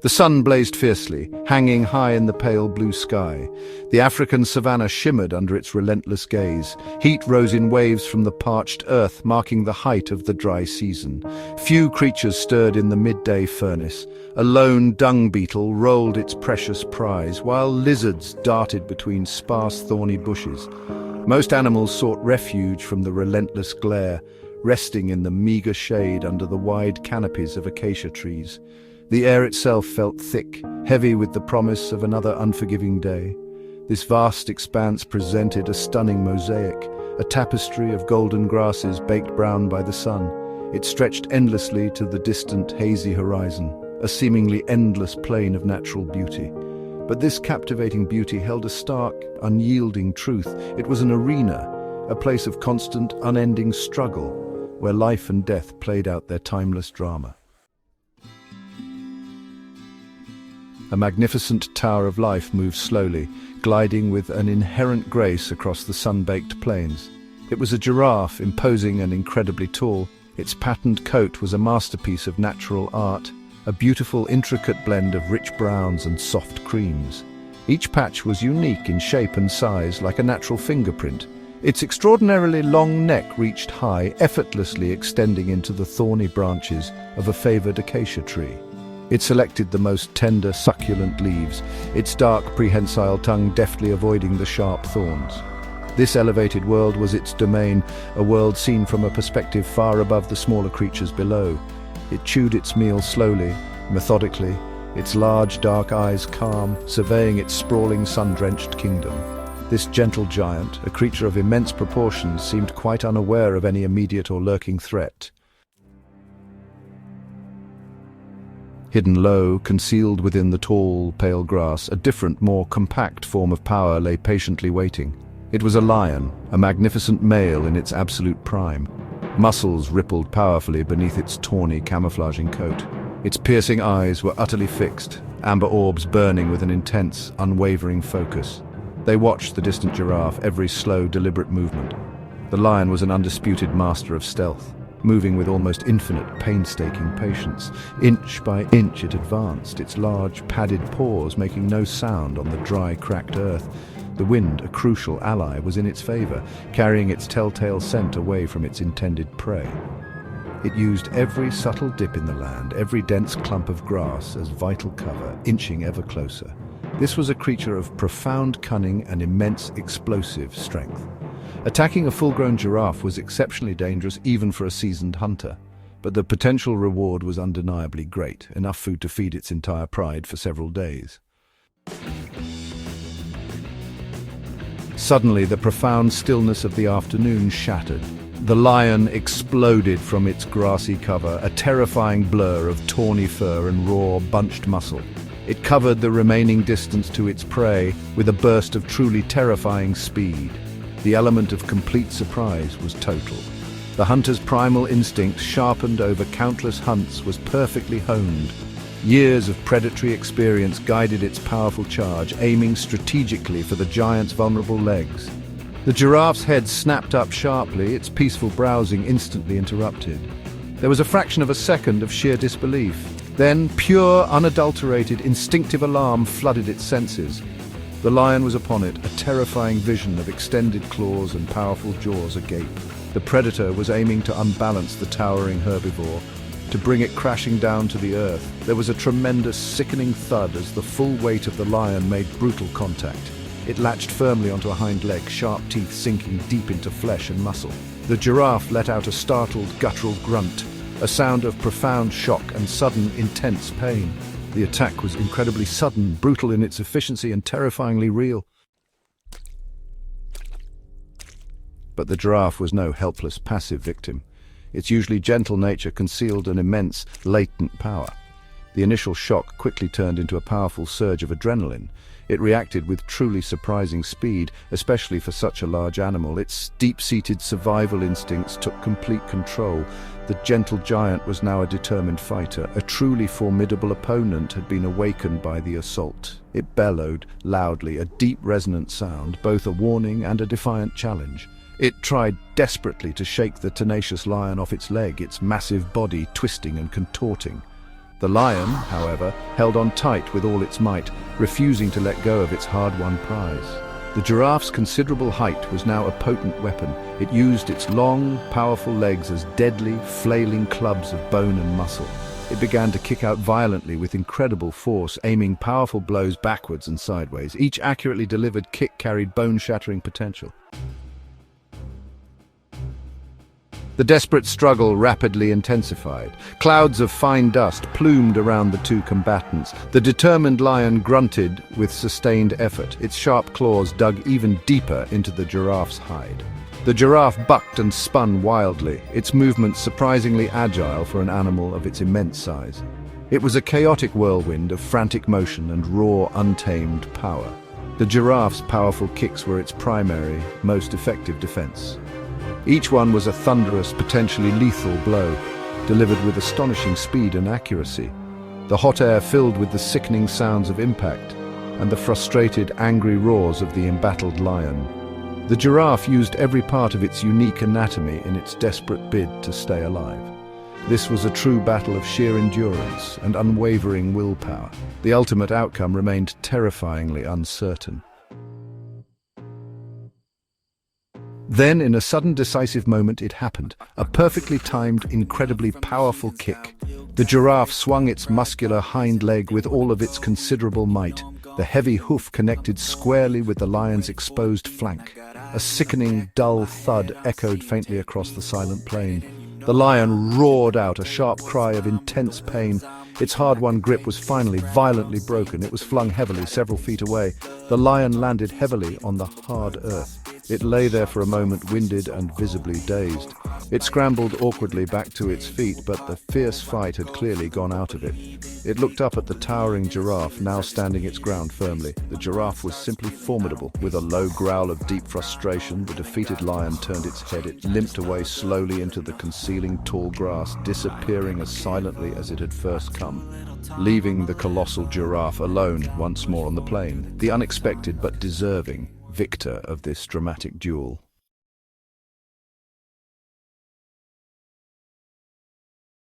The sun blazed fiercely, hanging high in the pale blue sky. The African savanna shimmered under its relentless gaze. Heat rose in waves from the parched earth, marking the height of the dry season. Few creatures stirred in the midday furnace. A lone dung beetle rolled its precious prize, while lizards darted between sparse thorny bushes. Most animals sought refuge from the relentless glare, resting in the meager shade under the wide canopies of acacia trees. The air itself felt thick, heavy with the promise of another unforgiving day. This vast expanse presented a stunning mosaic, a tapestry of golden grasses baked brown by the sun. It stretched endlessly to the distant, hazy horizon, a seemingly endless plain of natural beauty. But this captivating beauty held a stark, unyielding truth. It was an arena, a place of constant, unending struggle, where life and death played out their timeless drama. A magnificent tower of life moved slowly, gliding with an inherent grace across the sun-baked plains. It was a giraffe, imposing and incredibly tall. Its patterned coat was a masterpiece of natural art, a beautiful, intricate blend of rich browns and soft creams. Each patch was unique in shape and size, like a natural fingerprint. Its extraordinarily long neck reached high, effortlessly extending into the thorny branches of a favored acacia tree. It selected the most tender, succulent leaves, its dark, prehensile tongue deftly avoiding the sharp thorns. This elevated world was its domain, a world seen from a perspective far above the smaller creatures below. It chewed its meal slowly, methodically, its large, dark eyes calm, surveying its sprawling, sun-drenched kingdom. This gentle giant, a creature of immense proportions, seemed quite unaware of any immediate or lurking threat. Hidden low, concealed within the tall, pale grass, a different, more compact form of power lay patiently waiting. It was a lion, a magnificent male in its absolute prime. Muscles rippled powerfully beneath its tawny, camouflaging coat. Its piercing eyes were utterly fixed, amber orbs burning with an intense, unwavering focus. They watched the distant giraffe, every slow, deliberate movement. The lion was an undisputed master of stealth, moving with almost infinite, painstaking patience. Inch by inch it advanced, its large, padded paws making no sound on the dry, cracked earth. The wind, a crucial ally, was in its favor, carrying its telltale scent away from its intended prey. It used every subtle dip in the land, every dense clump of grass as vital cover, inching ever closer. This was a creature of profound cunning and immense explosive strength. Attacking a full-grown giraffe was exceptionally dangerous even for a seasoned hunter, but the potential reward was undeniably great, enough food to feed its entire pride for several days. Suddenly, the profound stillness of the afternoon shattered. The lion exploded from its grassy cover, a terrifying blur of tawny fur and raw, bunched muscle. It covered the remaining distance to its prey with a burst of truly terrifying speed. The element of complete surprise was total. The hunter's primal instinct, sharpened over countless hunts, was perfectly honed. Years of predatory experience guided its powerful charge, aiming strategically for the giant's vulnerable legs. The giraffe's head snapped up sharply, its peaceful browsing instantly interrupted. There was a fraction of a second of sheer disbelief. Then, pure, unadulterated, instinctive alarm flooded its senses. The lion was upon it, a terrifying vision of extended claws and powerful jaws agape. The predator was aiming to unbalance the towering herbivore, to bring it crashing down to the earth. There was a tremendous, sickening thud as the full weight of the lion made brutal contact. It latched firmly onto a hind leg, sharp teeth sinking deep into flesh and muscle. The giraffe let out a startled, guttural grunt, a sound of profound shock and sudden, intense pain. The attack was incredibly sudden, brutal in its efficiency, and terrifyingly real. But the giraffe was no helpless, passive victim. Its usually gentle nature concealed an immense, latent power. The initial shock quickly turned into a powerful surge of adrenaline. It reacted with truly surprising speed, especially for such a large animal. Its deep-seated survival instincts took complete control. The gentle giant was now a determined fighter. A truly formidable opponent had been awakened by the assault. It bellowed loudly, a deep, resonant sound, both a warning and a defiant challenge. It tried desperately to shake the tenacious lion off its leg, its massive body twisting and contorting. The lion, however, held on tight with all its might, refusing to let go of its hard-won prize. The giraffe's considerable height was now a potent weapon. It used its long, powerful legs as deadly, flailing clubs of bone and muscle. It began to kick out violently with incredible force, aiming powerful blows backwards and sideways. Each accurately delivered kick carried bone-shattering potential. The desperate struggle rapidly intensified. Clouds of fine dust plumed around the two combatants. The determined lion grunted with sustained effort. Its sharp claws dug even deeper into the giraffe's hide. The giraffe bucked and spun wildly, its movements surprisingly agile for an animal of its immense size. It was a chaotic whirlwind of frantic motion and raw, untamed power. The giraffe's powerful kicks were its primary, most effective defense. Each one was a thunderous, potentially lethal blow, delivered with astonishing speed and accuracy. The hot air filled with the sickening sounds of impact and the frustrated, angry roars of the embattled lion. The giraffe used every part of its unique anatomy in its desperate bid to stay alive. This was a true battle of sheer endurance and unwavering willpower. The ultimate outcome remained terrifyingly uncertain. Then, in a sudden decisive moment, it happened. A perfectly timed, incredibly powerful kick. The giraffe swung its muscular hind leg with all of its considerable might. The heavy hoof connected squarely with the lion's exposed flank. A sickening, dull thud echoed faintly across the silent plain. The lion roared out a sharp cry of intense pain. Its hard-won grip was finally violently broken. It was flung heavily several feet away. The lion landed heavily on the hard earth. It lay there for a moment, winded and visibly dazed. It scrambled awkwardly back to its feet, but the fierce fight had clearly gone out of it. It looked up at the towering giraffe, now standing its ground firmly. The giraffe was simply formidable. With a low growl of deep frustration, the defeated lion turned its head. It limped away slowly into the concealing tall grass, disappearing as silently as it had first come, leaving the colossal giraffe alone once more on the plain, the unexpected but deserving victor of this dramatic duel.